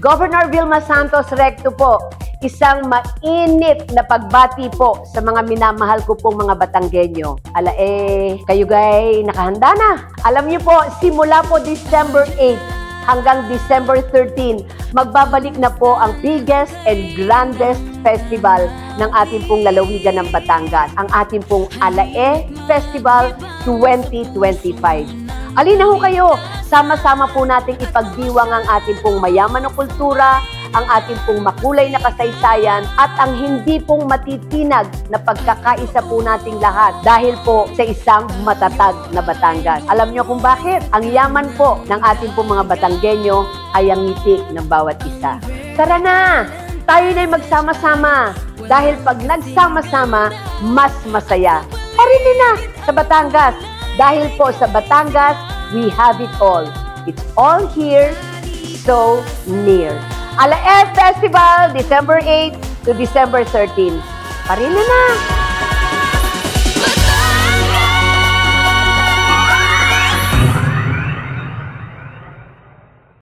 Governor Vilma Santos Recto po, isang mainit na pagbati po sa mga minamahal ko pong mga Batanggenyo. Kayo gay, nakahanda na. Alam niyo po, simula po December 8 hanggang December 13, magbabalik na po ang biggest and grandest festival ng ating pong lalawigan ng Batangas, ang ating pong Alae Festival 2025. Alina ho kayo, sama-sama po nating ipagdiwang ang ating pong mayaman na kultura, ang ating pong makulay na kasaysayan at ang hindi pong matitinag na pagkakaisa po nating lahat dahil po sa isang matatag na Batangas. Alam niyo kung bakit? Ang yaman po ng ating pong mga Batanggenyo ay ang ngiti ng bawat isa. Tara na! Tayo na'y magsama-sama dahil pag nagsama-sama, mas masaya. Parin na sa Batangas dahil po sa Batangas, we have it all. It's all here, so near. Alae Festival, December 8 to December 13. Parin na!